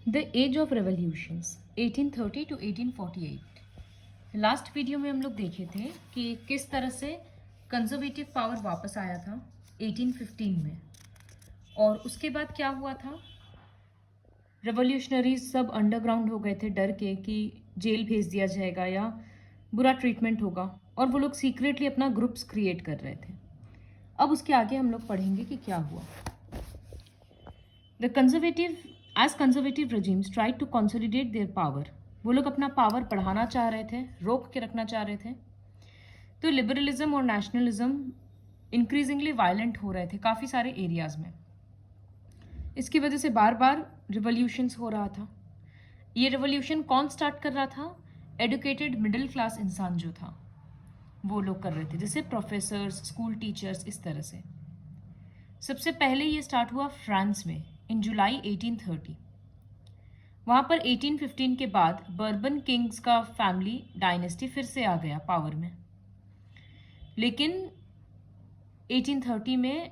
The age of revolutions 1830 to 1848। Last video में हम लोग देखे थे कि किस तरह से कंजर्वेटिव पावर वापस आया था 1815 में, और उसके बाद क्या हुआ था। रेवोल्यूशनरीज सब अंडरग्राउंड हो गए थे डर के कि जेल भेज दिया जाएगा या बुरा ट्रीटमेंट होगा, और वो लोग सीक्रेटली अपना ग्रुप्स क्रिएट कर रहे थे। अब उसके आगे हम लोग पढ़ेंगे कि क्या हुआ। The conservative as conservative regimes tried to consolidate their power। वो लोग अपना पावर बढ़ाना चाह रहे थे, रोक के रखना चाह रहे थे। तो लिबरलिज्म और नेशनलिज्म इंक्रीजिंगली वायलेंट हो रहे थे काफ़ी सारे एरियाज में। इसकी वजह से बार बार रिवोल्यूशंस हो रहा था। ये रिवोल्यूशन कौन स्टार्ट कर रहा था? एडुकेटेड मिडिल क्लास इंसान जो था वो लोग कर रहे थे, जैसे प्रोफेसर्स, स्कूल टीचर्स, इस तरह से। सबसे पहले ये स्टार्ट हुआ फ्रांस में इन जुलाई 1830। वहाँ पर 1815 के बाद बर्बन किंग्स का फैमिली डायनेस्टी फिर से आ गया पावर में। लेकिन 1830 में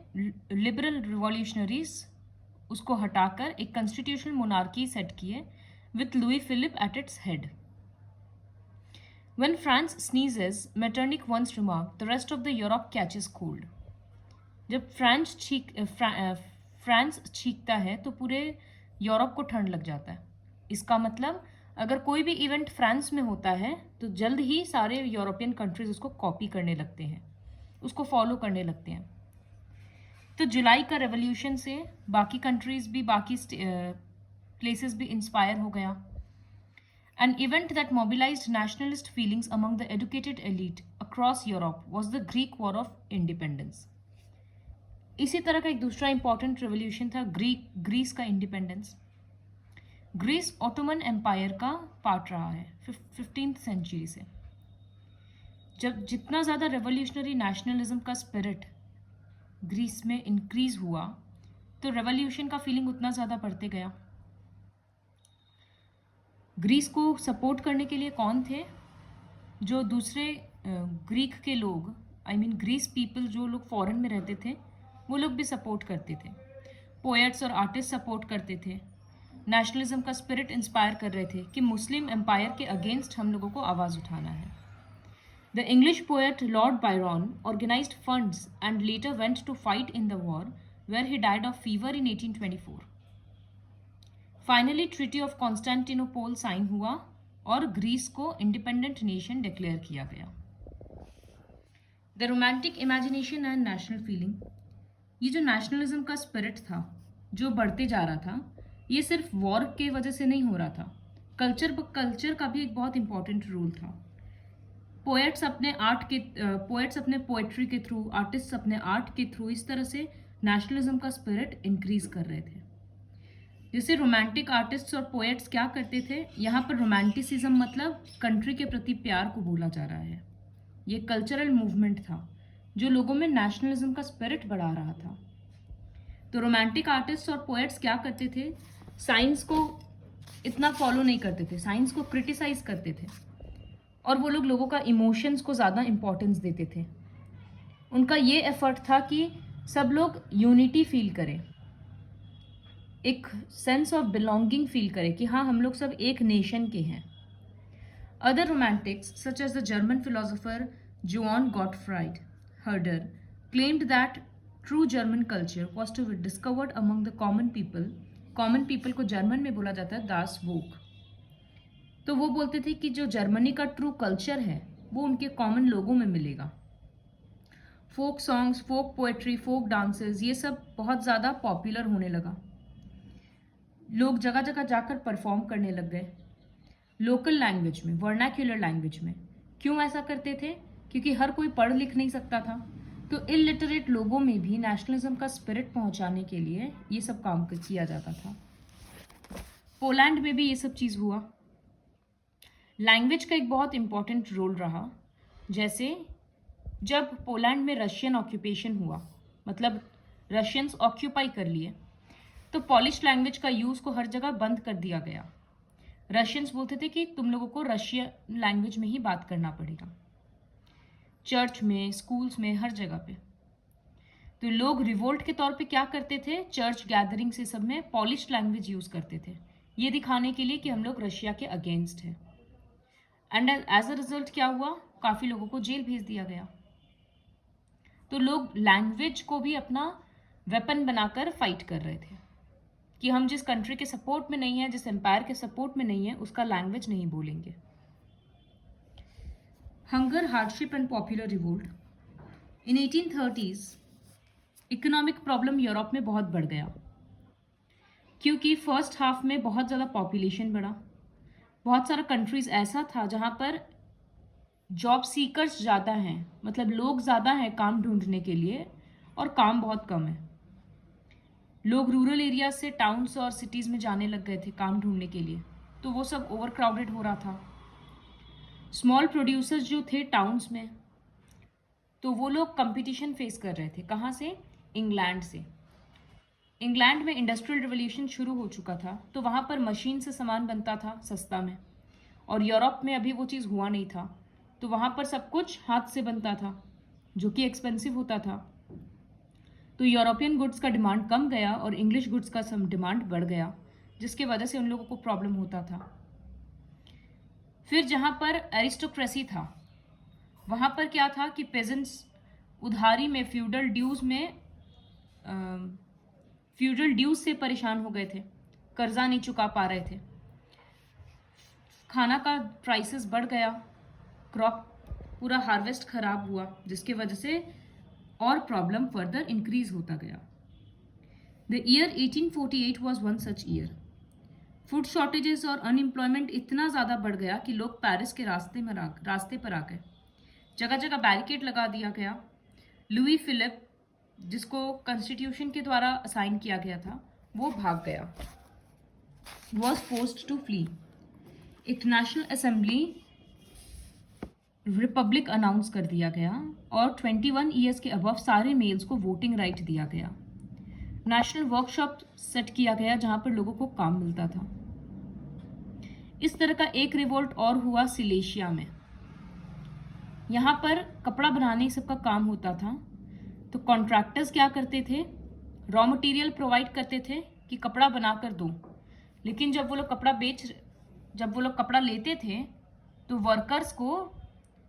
लिबरल रिवॉल्यूशनरीज उसको हटाकर एक कॉन्स्टिट्यूशनल मोनार्की सेट किए with Louis Philippe at its head. When France sneezes, Metternich once remarked, the rest of the Europe catches cold। जब फ्रांस छींकता है तो पूरे यूरोप को ठंड लग जाता है। इसका मतलब अगर कोई भी इवेंट फ्रांस में होता है तो जल्द ही सारे यूरोपियन कंट्रीज उसको कॉपी करने लगते हैं, उसको फॉलो करने लगते हैं। तो जुलाई का रेवोल्यूशन से बाकी कंट्रीज भी, बाकी प्लेसेस भी इंस्पायर हो गया। An event that mobilized nationalist feelings among the educated elite across Europe was the Greek War of Independence। इसी तरह का एक दूसरा इंपॉर्टेंट रेवोल्यूशन था ग्रीस का इंडिपेंडेंस। ग्रीस ऑटोमन एम्पायर का पार्ट रहा है 15th सेंचुरी से। जब जितना ज़्यादा रेवोल्यूशनरी नेशनलिज्म का स्पिरिट ग्रीस में इंक्रीज हुआ तो रेवोल्यूशन का फीलिंग उतना ज़्यादा बढ़ते गया। ग्रीस को सपोर्ट करने के लिए कौन थे? जो दूसरे ग्रीक के लोग, आई मीन ग्रीस पीपल, जो लोग फॉरेन में रहते थे वो लोग भी सपोर्ट करते थे। पोएट्स और आर्टिस्ट सपोर्ट करते थे। नेशनलिज्म का स्पिरिट इंस्पायर कर रहे थे कि मुस्लिम एम्पायर के अगेंस्ट हम लोगों को आवाज़ उठाना है। The English poet Lord Byron organised funds and later went to fight in the war where he died of fever in 1824। Finally treaty of Constantinople sign हुआ और ग्रीस को इंडिपेंडेंट नेशन डिक्लेयर किया गया। The romantic imagination and national feeling. ये जो nationalism का spirit था जो बढ़ते जा रहा था, ये सिर्फ वॉर के वजह से नहीं हो रहा था। कल्चर का भी एक बहुत इंपॉर्टेंट रोल था। पोएट्स अपने पोएट्री के थ्रू, आर्टिस्ट अपने आर्ट के थ्रू इस तरह से नेशनलिज्म का स्पिरिट इंक्रीज कर रहे थे। जैसे रोमांटिक आर्टिस्ट्स और पोएट्स क्या करते थे, यहाँ पर रोमांटिसिज्म मतलब कंट्री के प्रति प्यार को बोला जा रहा है। ये कल्चरल मूवमेंट था जो लोगों में नेशनलिज्म का स्पिरिट बढ़ा रहा था। तो रोमांटिक आर्टिस्ट और पोएट्स क्या करते थे, साइंस को इतना फॉलो नहीं करते थे, साइंस को क्रिटिसाइज करते थे, और वो लोग लोगों का इमोशंस को ज़्यादा इंपॉर्टेंस देते थे। उनका ये एफर्ट था कि सब लोग यूनिटी फील करें, एक सेंस ऑफ बिलोंगिंग फील करें कि हाँ हम लोग सब एक नेशन के हैं। Other romantics such as the German philosopher Johann Gottfried Herder claimed that true German culture was to be discovered among the common people। Common people को जर्मन में बोला जाता है दास वोक। तो वो बोलते थे कि जो जर्मनी का ट्रू कल्चर है वो उनके कॉमन लोगों में मिलेगा। फोक सॉन्ग्स, फोक पोएट्री, फोक डांसेस, ये सब बहुत ज़्यादा पॉपुलर होने लगा। लोग जगह जगह जाकर परफॉर्म करने लग गए लोकल लैंग्वेज में, वर्नाक्यूलर लैंग्वेज में। क्यों ऐसा करते थे? क्योंकि हर कोई पढ़ लिख नहीं सकता था, तो इलिटरेट लोगों में भी नेशनलिज्म का स्पिरिट पहुंचाने के लिए ये सब काम किया जाता था। पोलैंड में भी ये सब चीज़ हुआ। लैंग्वेज का एक बहुत इंपॉर्टेंट रोल रहा। जैसे जब पोलैंड में रशियन ऑक्यूपेशन हुआ, मतलब रशियंस ऑक्यूपाई कर लिए, तो पॉलिश लैंग्वेज का यूज़ को हर जगह बंद कर दिया गया। रशियंस बोलते थे कि तुम लोगों को रशियन लैंग्वेज में ही बात करना पड़ेगा, चर्च में, स्कूल्स में, हर जगह पे। तो लोग रिवोल्ट के तौर पे क्या करते थे, चर्च गैदरिंग से सब में पॉलिश लैंग्वेज यूज़ करते थे ये दिखाने के लिए कि हम लोग रशिया के अगेंस्ट हैं। एंड एज अ रिजल्ट क्या हुआ, काफ़ी लोगों को जेल भेज दिया गया। तो लोग लैंग्वेज को भी अपना वेपन बनाकर फाइट कर रहे थे कि हम जिस कंट्री के सपोर्ट में नहीं है, जिस एम्पायर के सपोर्ट में नहीं है, उसका लैंग्वेज नहीं बोलेंगे। Hunger, hardship and popular revolt. In 1830s economic problem Europe में बहुत बढ़ गया क्योंकि फर्स्ट हाफ में बहुत ज़्यादा पॉपुलेशन बढ़ा। बहुत सारा कंट्रीज ऐसा था जहाँ पर जॉब सीकर्स ज़्यादा हैं, मतलब लोग ज़्यादा हैं काम ढूंढने के लिए, और काम बहुत कम है। लोग रूरल एरिया से टाउन्स और सिटीज़ में जाने लग गए थे काम ढूंढने के लिए, तो वो सब ओवर क्राउडेड हो रहा था। स्मॉल प्रोड्यूसर्स जो थे टाउन्स में, तो वो लोग कंपटीशन फेस कर रहे थे। कहाँ से? इंग्लैंड से। इंग्लैंड में इंडस्ट्रियल रिवोल्यूशन शुरू हो चुका था, तो वहाँ पर मशीन से सामान बनता था सस्ता में, और यूरोप में अभी वो चीज़ हुआ नहीं था, तो वहाँ पर सब कुछ हाथ से बनता था जो कि एक्सपेंसिव होता था। तो यूरोपियन गुड्स का डिमांड कम गया और इंग्लिश गुड्स का सम डिमांड बढ़ गया, जिसके वजह से उन लोगों को प्रॉब्लम होता था। फिर जहाँ पर एरिस्टोक्रेसी था, वहाँ पर क्या था कि पेजेंट्स उधारी में फ्यूडल ड्यूज से परेशान हो गए थे, कर्जा नहीं चुका पा रहे थे। खाना का प्राइसेस बढ़ गया, क्रॉप पूरा हार्वेस्ट खराब हुआ, जिसके वजह से और प्रॉब्लम फर्दर इंक्रीज होता गया। The year 1848 was one such year. Food shortages और अनएम्प्लॉयमेंट इतना ज़्यादा बढ़ गया कि लोग पेरिस के रास्ते पर आ गए। जगह जगह बैरिकेड लगा दिया गया। लुई फिलिप, जिसको कॉन्स्टिट्यूशन के द्वारा असाइन किया गया था, वो भाग गया, वॉज फोर्स्ड टू फ्ली। एक नेशनल असेंबली रिपब्लिक अनाउंस कर दिया गया और 21 ईयर्स के अबव सारे मेल्स को वोटिंग राइट दिया गया। नेशनल वर्कशॉप सेट किया गया जहां पर लोगों को काम मिलता था। इस तरह का एक रिवोल्ट और हुआ सिलेशिया में। यहाँ पर कपड़ा बनाने सबका काम होता था, तो कॉन्ट्रैक्टर्स क्या करते थे, रॉ मटेरियल प्रोवाइड करते थे कि कपड़ा बनाकर दो, लेकिन जब वो लोग कपड़ा लेते थे तो वर्कर्स को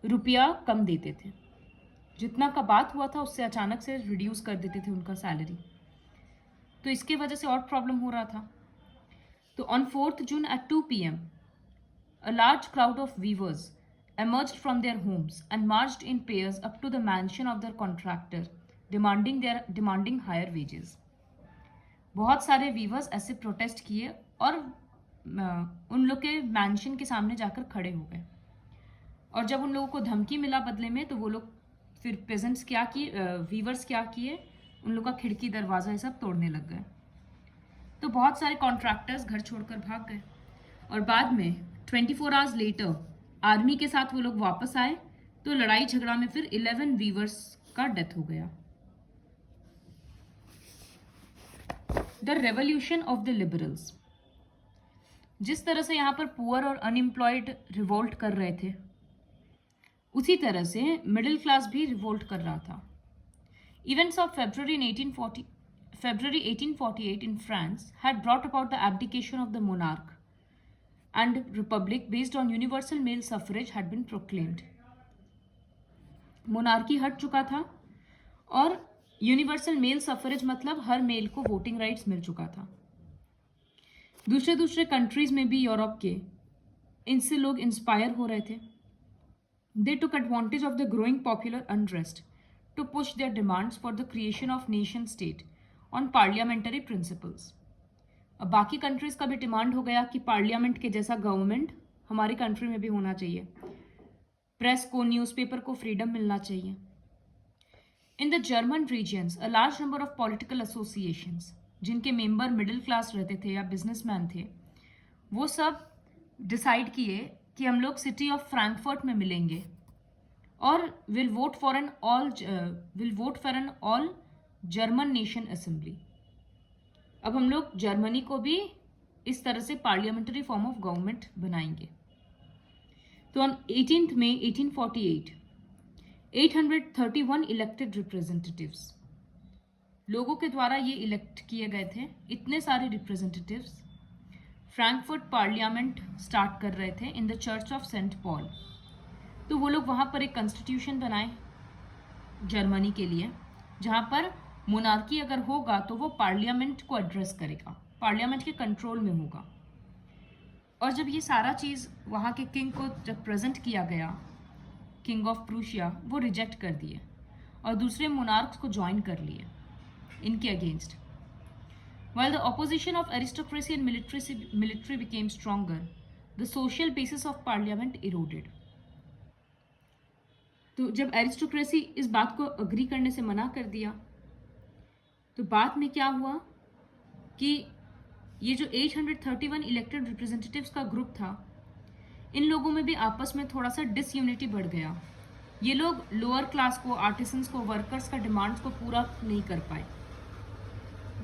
रुपया कम देते थे। जितना का बात हुआ था उससे अचानक से रिड्यूस कर देते थे उनका सैलरी, तो इसके वजह से और प्रॉब्लम हो रहा था। तो on 4th June at 2 PM a large crowd of weavers emerged from their homes and marched in pairs up to the mansion of their contractor, demanding higher wages. बहुत सारे वीवर्स ऐसे प्रोटेस्ट किए और उन लोग के मैंशन के सामने जाकर खड़े हो गए, और जब उन लोगों को धमकी मिला बदले में, तो वो लोग फिर पेजेंट्स क्या किए, वीवर्स क्या किए, उन लोग का खिड़की दरवाज़ा ये सब तोड़ने लग गए। तो बहुत सारे कॉन्ट्रैक्टर्स घर छोड़कर भाग गए, और बाद में 24 आवर्स लेटर आर्मी के साथ वो लोग वापस आए, तो लड़ाई झगड़ा में फिर 11 वीवर्स का डेथ हो गया। The revolution of the liberals. जिस तरह से यहाँ पर पुअर और अनएम्प्लॉयड रिवोल्ट कर रहे थे, उसी तरह से मिडिल क्लास भी रिवोल्ट कर रहा था। Events of February 1848 in France had brought about the abdication of the monarch, and republic based on universal male suffrage had been proclaimed. Monarchy हट चुका था और यूनिवर्सल मेल सफरेज मतलब हर मेल को वोटिंग राइट्स मिल चुका था। दूसरे कंट्रीज में भी यूरोप के, इनसे लोग इंस्पायर हो रहे थे। They took advantage of the growing popular unrest to push their demands for the creation of nation state on parliamentary principles. अब बाकी कंट्रीज का भी डिमांड हो गया कि पार्लियामेंट के जैसा गवर्नमेंट हमारी कंट्री में भी होना चाहिए, प्रेस को, न्यूज़पेपर को फ्रीडम मिलना चाहिए। In the German regions a large number of political associations, जिनके मेंबर मिडिल क्लास रहते थे या बिजनेसमैन थे, वो सब डिसाइड किए कि हम लोग सिटी ऑफ फ्रैंकफर्ट में मिलेंगे और will vote for an all German nation assembly. अब हम लोग जर्मनी को भी इस तरह से पार्लियामेंट्री फॉर्म ऑफ गवर्नमेंट बनाएंगे। तो ऑन 18 मई 1848 831 इलेक्टेड रिप्रेजेंटेटिव्स, लोगों के द्वारा ये इलेक्ट किए गए थे, इतने सारे रिप्रेजेंटेटिव्स फ्रैंकफर्ट पार्लियामेंट स्टार्ट कर रहे थे in the church of Saint Paul. तो वो लोग वहाँ पर एक कॉन्स्टिट्यूशन बनाए जर्मनी के लिए, जहाँ पर मोनार्की अगर होगा तो वो पार्लियामेंट को एड्रेस करेगा, पार्लियामेंट के कंट्रोल में होगा। और जब ये सारा चीज़ वहाँ के किंग को जब प्रेजेंट किया गया, किंग ऑफ प्रूशिया, वो रिजेक्ट कर दिए और दूसरे मोनार्क्स को ज्वाइन कर लिए इनके against. While the opposition of aristocracy and military became stronger, the social basis of parliament eroded. तो जब एरिस्टोक्रेसी इस बात को अग्री करने से मना कर दिया, तो बाद में क्या हुआ कि ये जो 831 इलेक्टेड रिप्रेजेंटेटिव्स का ग्रुप था, इन लोगों में भी आपस में थोड़ा सा डिसयूनिटी बढ़ गया। ये लोग लोअर क्लास को, आर्टिसंस को, वर्कर्स का डिमांड्स को पूरा नहीं कर पाए,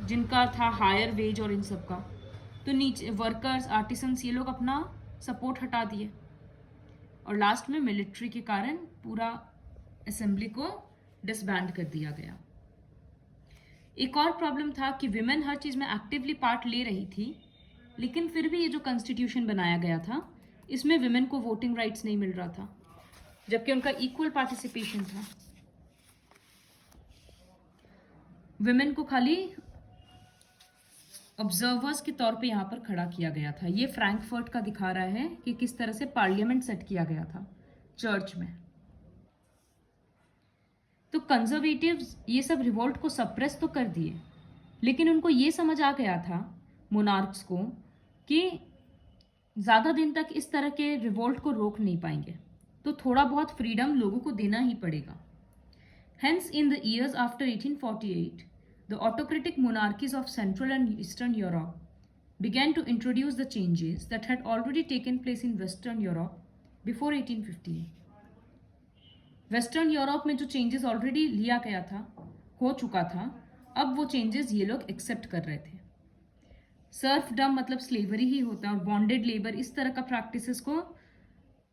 जिनका था हायर वेज और इन सब का। तो नीचे वर्कर्स, आर्टिसंस, ये लोग अपना सपोर्ट हटा दिए और लास्ट में मिलिट्री के कारण पूरा असेंबली को डिसबैंड कर दिया गया। एक और प्रॉब्लम था कि विमेन हर चीज़ में एक्टिवली पार्ट ले रही थी, लेकिन फिर भी ये जो कॉन्स्टिट्यूशन बनाया गया था, इसमें विमेन को वोटिंग राइट्स नहीं मिल रहा था, जबकि उनका इक्वल पार्टिसिपेशन था। विमेन को खाली ऑब्जर्वर्स के तौर पे यहाँ पर खड़ा किया गया था। ये फ्रैंकफर्ट का दिखा रहा है कि किस तरह से पार्लियामेंट सेट किया गया था चर्च में। तो कंजर्वेटिव्स ये सब रिवोल्ट को सप्रेस तो कर दिए, लेकिन उनको ये समझ आ गया था मोनार्क्स को कि ज़्यादा दिन तक इस तरह के रिवोल्ट को रोक नहीं पाएंगे, तो थोड़ा बहुत फ्रीडम लोगों को देना ही पड़ेगा। Hence in the years after 1848 the autocratic monarchies of Central and Eastern Europe began to introduce the changes that had already taken place in Western Europe before 1815. Western Europe में जो चेंजेस ऑलरेडी लिया गया था, हो चुका था, अब वो चेंजेस ये लोग एक्सेप्ट कर रहे थे। सर्फडम मतलब स्लेवरी ही होता है, और बॉन्डेड लेबर, इस तरह का प्रैक्टिसेस को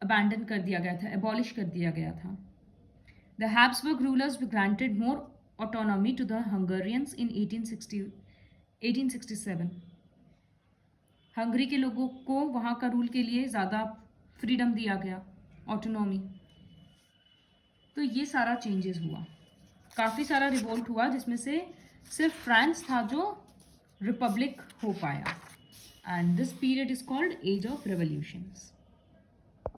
अबैंडन कर दिया गया था, एबॉलिश कर दिया गया था। The Habsburg rulers were granted more autonomy to the Hungarians in 1867. Hungary के लोगों को वहाँ का रूल के लिए ज़्यादा फ्रीडम दिया गया, ऑटोनॉमी। तो ये सारा चेंजेस हुआ, काफ़ी सारा रिवोल्ट हुआ, जिसमें से सिर्फ फ्रांस था जो रिपब्लिक हो पाया। And this period is called age of revolutions.